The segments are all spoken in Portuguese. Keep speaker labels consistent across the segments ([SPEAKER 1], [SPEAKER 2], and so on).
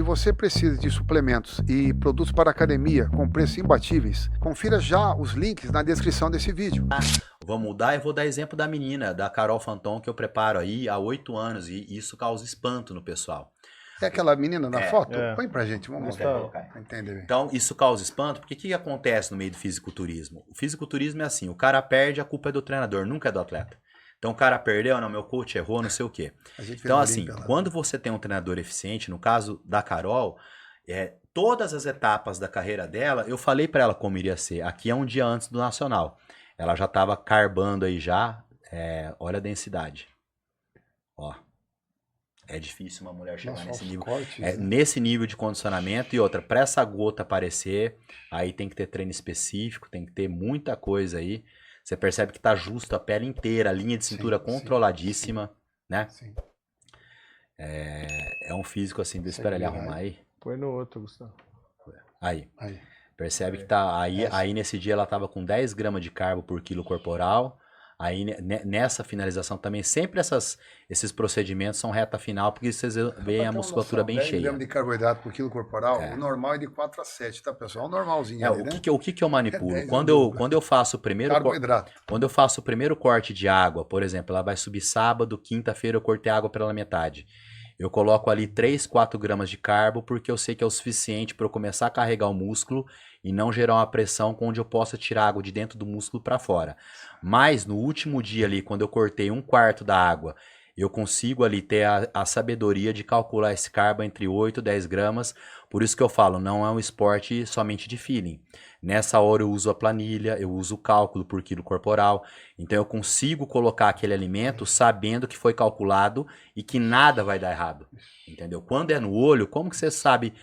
[SPEAKER 1] você precisa de suplementos e produtos para academia com preços imbatíveis, confira já os links na descrição desse vídeo.
[SPEAKER 2] Vou mudar e vou dar exemplo da menina, da Carol Fanton, que eu preparo aí há 8 anos e isso causa espanto no pessoal.
[SPEAKER 1] É aquela menina na foto?
[SPEAKER 3] É.
[SPEAKER 1] Põe pra gente, vamos
[SPEAKER 2] Quer colocar aí?
[SPEAKER 1] entender bem.
[SPEAKER 2] Então, isso causa espanto, porque o que acontece no meio do fisiculturismo? O fisiculturismo é assim, o cara perde, a culpa é do treinador, nunca é do atleta. Então, o cara perdeu, não, meu coach errou, não sei o quê. Então, assim, quando você tem um treinador eficiente, no caso da Carol, todas as etapas da carreira dela, eu falei pra ela como iria ser. Aqui é um dia antes do Nacional. Ela já tava carbando aí já, olha a densidade. Ó. É difícil uma mulher chegar nesse nível.
[SPEAKER 1] Cortes, né?
[SPEAKER 2] Nesse nível de condicionamento. E outra, para essa gota aparecer, aí tem que ter treino específico, tem que ter muita coisa aí. Você percebe que tá justo a pele inteira, a linha de cintura controladíssima, né?
[SPEAKER 1] Sim.
[SPEAKER 2] É um físico assim, deixa eu esperar ele arrumar aí.
[SPEAKER 3] Põe no outro, Gustavo.
[SPEAKER 2] Aí. Percebe que tá. Aí nesse dia ela tava com 10 gramas de carbo por quilo corporal. Aí nessa finalização também, sempre esses procedimentos são reta final, porque vocês veem a musculatura bem cheia.
[SPEAKER 1] 10 gramas de carboidrato por quilo corporal, o normal é de 4 a 7, tá, pessoal? O normalzinho ali, né?
[SPEAKER 2] O que eu manipulo?
[SPEAKER 1] 10
[SPEAKER 2] Quando eu faço o primeiro
[SPEAKER 1] carboidrato.
[SPEAKER 2] Quando eu faço o primeiro corte de água, por exemplo, ela vai subir sábado, quinta-feira eu cortei água pela metade. Eu coloco ali 3, 4 gramas de carbo, porque eu sei que é o suficiente para eu começar a carregar o músculo e não gerar uma pressão onde eu possa tirar água de dentro do músculo para fora. Mas no último dia ali, quando eu cortei 1/4 da água, eu consigo ali ter a sabedoria de calcular esse carbo entre 8 e 10 gramas. Por isso que eu falo, não é um esporte somente de feeling. Nessa hora eu uso a planilha, eu uso o cálculo por quilo corporal. Então eu consigo colocar aquele alimento sabendo que foi calculado e que nada vai dar errado. Entendeu? Quando é no olho, como que você sabe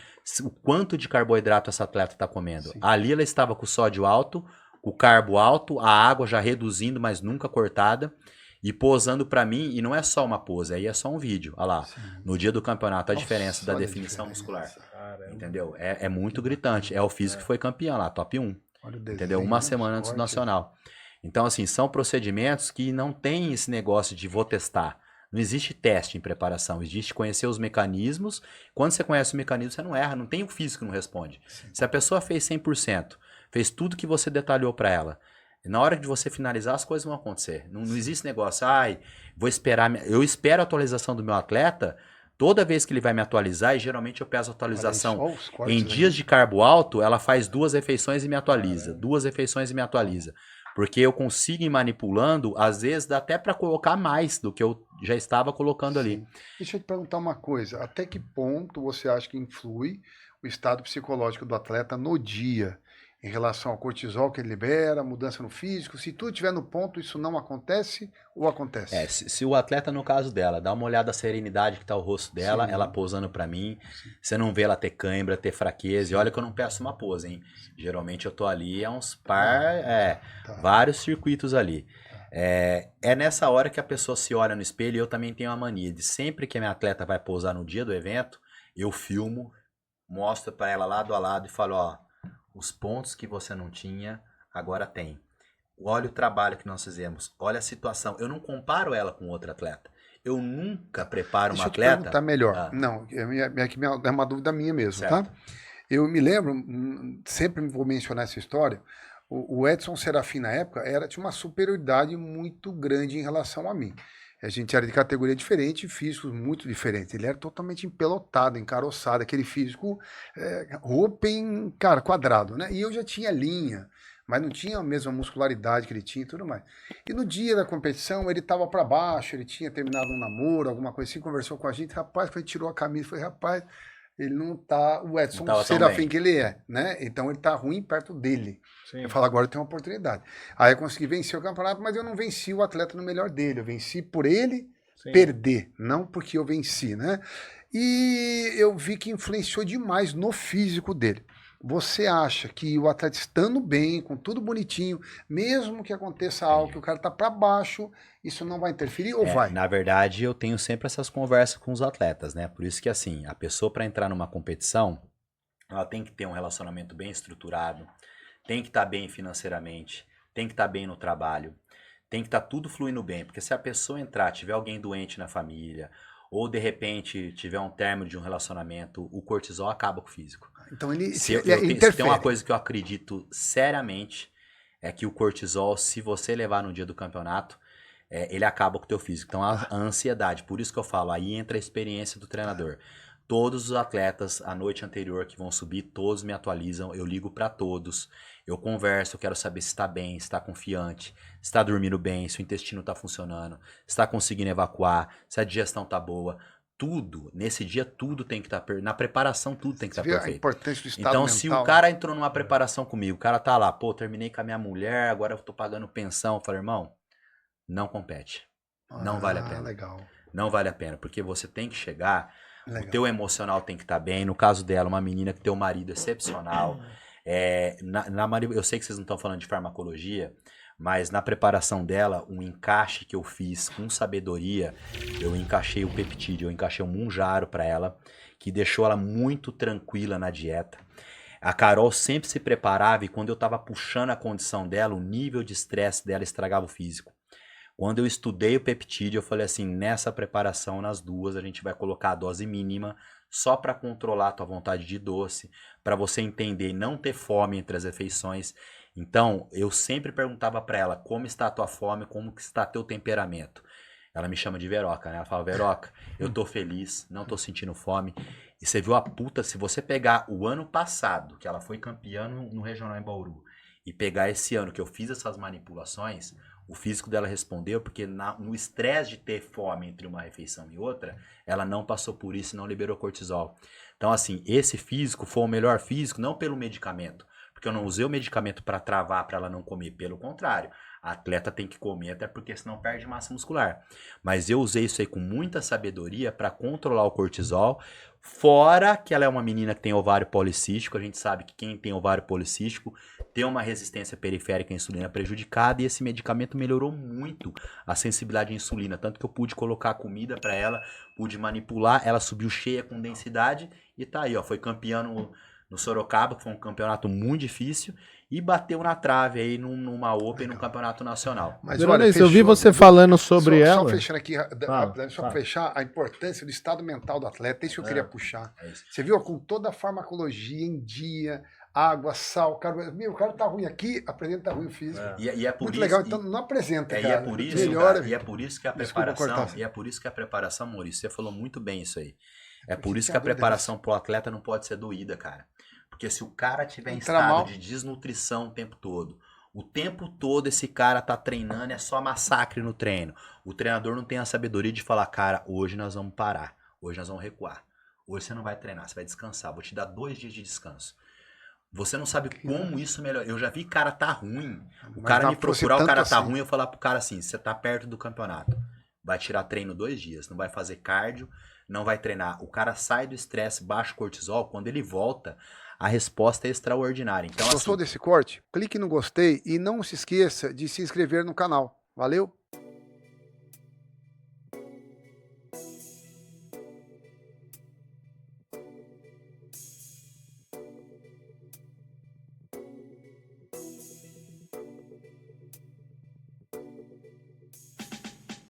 [SPEAKER 2] o quanto de carboidrato essa atleta está comendo?
[SPEAKER 1] Sim.
[SPEAKER 2] Ali ela estava com o sódio alto, o carbo alto, a água já reduzindo, mas nunca cortada. E posando pra mim, e não é só uma pose, aí é só um vídeo. Olha lá, no dia do campeonato, a diferença da definição muscular.
[SPEAKER 3] Caramba.
[SPEAKER 2] Entendeu? É muito gritante. É o físico que foi campeão lá, top 1.
[SPEAKER 1] Olha o desenho,
[SPEAKER 2] Entendeu? Uma
[SPEAKER 1] né?
[SPEAKER 2] semana antes do
[SPEAKER 1] Cortes.
[SPEAKER 2] Nacional. Então, assim, são procedimentos que não tem esse negócio de vou testar. Não existe teste em preparação, existe conhecer os mecanismos. Quando você conhece o mecanismo, você não erra, não tem o físico que não responde.
[SPEAKER 1] Sim.
[SPEAKER 2] Se a pessoa fez 100%, fez tudo que você detalhou pra ela, na hora de você finalizar, as coisas vão acontecer. Não existe negócio, vou esperar. Eu espero a atualização do meu atleta toda vez que ele vai me atualizar, e geralmente eu peço atualização
[SPEAKER 1] Olha aí, só os cortes
[SPEAKER 2] em
[SPEAKER 1] aí.
[SPEAKER 2] dias de carbo alto, ela faz 2 refeições e me atualiza. 2 refeições e me atualiza. Porque eu consigo ir manipulando, às vezes dá até para colocar mais do que eu já estava colocando ali.
[SPEAKER 1] Deixa eu te perguntar uma coisa, até que ponto você acha que influi o estado psicológico do atleta no dia, em relação ao cortisol que ele libera, mudança no físico? Se tudo estiver no ponto, isso não acontece ou acontece?
[SPEAKER 2] Se o atleta, no caso dela, dá uma olhada na serenidade que tá o rosto dela,
[SPEAKER 1] Sim.
[SPEAKER 2] ela posando pra mim, você não vê ela ter cãibra, ter fraqueza, e olha que eu não peço uma pose, hein? Geralmente eu tô ali, vários circuitos ali. É nessa hora que a pessoa se olha no espelho, e eu também tenho a mania de sempre que a minha atleta vai posar no dia do evento, eu filmo, mostro pra ela lado a lado e falo, ó, os pontos que você não tinha, agora tem. Olha o trabalho que nós fizemos, olha a situação. Eu não comparo ela com outro atleta. Eu nunca preparo uma atleta...
[SPEAKER 1] Deixa eu te perguntar melhor. Não, é uma dúvida minha mesmo, certo. Tá? Eu me lembro, sempre vou mencionar essa história, o Edson Serafim na época tinha uma superioridade muito grande em relação a mim. A gente era de categoria diferente, físicos muito diferentes. Ele era totalmente empelotado, encaroçado, aquele físico open, cara, quadrado, né? E eu já tinha linha, mas não tinha a mesma muscularidade que ele tinha e tudo mais. E no dia da competição, ele estava para baixo, ele tinha terminado um namoro, alguma coisa assim, conversou com a gente, rapaz, quando ele tirou a camisa, foi, rapaz, ele não tá o Edson Serafim que ele é, né? Então ele tá ruim perto dele. Sim. Eu falo, agora eu tenho uma oportunidade. Aí eu consegui vencer o campeonato, mas eu não venci o atleta no melhor dele. Eu venci por ele perder, não porque eu venci, né? E eu vi que influenciou demais no físico dele. Você acha que o atleta estando bem, com tudo bonitinho, mesmo que aconteça algo que o cara tá para baixo, isso não vai interferir ou vai?
[SPEAKER 2] Na verdade, eu tenho sempre essas conversas com os atletas, né? Por isso que, assim, a pessoa para entrar numa competição, ela tem que ter um relacionamento bem estruturado, tem que estar bem financeiramente, tem que estar bem no trabalho, tem que estar tudo fluindo bem. Porque se a pessoa entrar, tiver alguém doente na família, ou de repente tiver um término de um relacionamento, o cortisol acaba com o físico.
[SPEAKER 1] Então ele,
[SPEAKER 2] Se
[SPEAKER 1] interfere.
[SPEAKER 2] tem uma coisa que eu acredito seriamente, é que o cortisol, se você levar no dia do campeonato, ele acaba com o teu físico. Então a ansiedade, por isso que eu falo, aí entra a experiência do treinador. Todos os atletas, a noite anterior que vão subir, todos me atualizam, eu ligo para todos, eu converso, eu quero saber se está bem, se está confiante, se está dormindo bem, se o intestino está funcionando, se está conseguindo evacuar, se a digestão está boa. Tudo, nesse dia tudo tem que estar na preparação, tudo tem que estar perfeito.
[SPEAKER 1] A importância do estado
[SPEAKER 2] Então,
[SPEAKER 1] mental.
[SPEAKER 2] se o cara entrou numa preparação comigo, o cara tá lá, pô, terminei com a minha mulher, agora eu tô pagando pensão, eu falei, irmão, não compete. Não vale a pena.
[SPEAKER 1] Legal.
[SPEAKER 2] Não vale a pena, porque você tem que chegar,
[SPEAKER 1] Legal.
[SPEAKER 2] o teu emocional tem que estar bem. No caso dela, uma menina que tem um marido excepcional. Eu sei que vocês não estão falando de farmacologia, mas na preparação dela, um encaixe que eu fiz com sabedoria, eu encaixei o peptídeo, eu encaixei o Mounjaro para ela, que deixou ela muito tranquila na dieta. A Carol sempre se preparava e quando eu estava puxando a condição dela, o nível de estresse dela estragava o físico. Quando eu estudei o peptídeo, eu falei assim, nessa preparação, nas duas, a gente vai colocar a dose mínima só para controlar a tua vontade de doce, para você entender e não ter fome entre as refeições. Então, eu sempre perguntava para ela, como está a tua fome, como está teu temperamento? Ela me chama de Veroca, né? Ela fala, Veroca, eu tô feliz, não tô sentindo fome. E você viu a puta, se você pegar o ano passado, que ela foi campeã no Regional em Bauru, e pegar esse ano que eu fiz essas manipulações, o físico dela respondeu, porque no estresse de ter fome entre uma refeição e outra, ela não passou por isso e não liberou cortisol. Então, assim, esse físico foi o melhor físico, não pelo medicamento, porque eu não usei o medicamento para travar, para ela não comer, pelo contrário. A atleta tem que comer, até porque senão perde massa muscular. Mas eu usei isso aí com muita sabedoria para controlar o cortisol, fora que ela é uma menina que tem ovário policístico, a gente sabe que quem tem ovário policístico tem uma resistência periférica à insulina prejudicada e esse medicamento melhorou muito a sensibilidade à insulina, tanto que eu pude colocar comida para ela, pude manipular, ela subiu cheia com densidade e tá aí, ó, foi campeã no Sorocaba, que foi um campeonato muito difícil, e bateu na trave aí numa Open, num campeonato nacional.
[SPEAKER 1] Mas
[SPEAKER 3] olha, eu vi você falando sobre ela.
[SPEAKER 1] Só fechando aqui, só fechar a importância do estado mental do atleta, é isso que eu queria puxar. Você viu, com toda a farmacologia em dia, água, sal, o cara tá ruim aqui, apresenta ruim o físico.
[SPEAKER 2] E é por
[SPEAKER 1] muito
[SPEAKER 2] isso,
[SPEAKER 1] legal, então não apresenta, cara.
[SPEAKER 2] E é por isso,
[SPEAKER 1] melhora,
[SPEAKER 2] cara, e é por isso que a preparação, e é por isso que a preparação, Maurício, você falou muito bem isso aí. É por isso que a preparação pro atleta não pode ser doída, cara. Porque se o cara tiver em estado de desnutrição o tempo todo esse cara tá treinando, é só massacre no treino. O treinador não tem a sabedoria de falar, cara, hoje nós vamos parar, hoje nós vamos recuar. Hoje você não vai treinar, você vai descansar, vou te dar 2 dias de descanso. Você não sabe como isso melhora. Eu já vi cara tá ruim, o cara me procurar, o cara tá ruim, eu falar pro cara assim, você tá perto do campeonato, vai tirar treino 2 dias, não vai fazer cardio, não vai treinar. O cara sai do estresse, baixa o cortisol, quando ele volta, a resposta é extraordinária. Então,
[SPEAKER 1] gostou desse corte? Clique no gostei e não se esqueça de se inscrever no canal. Valeu!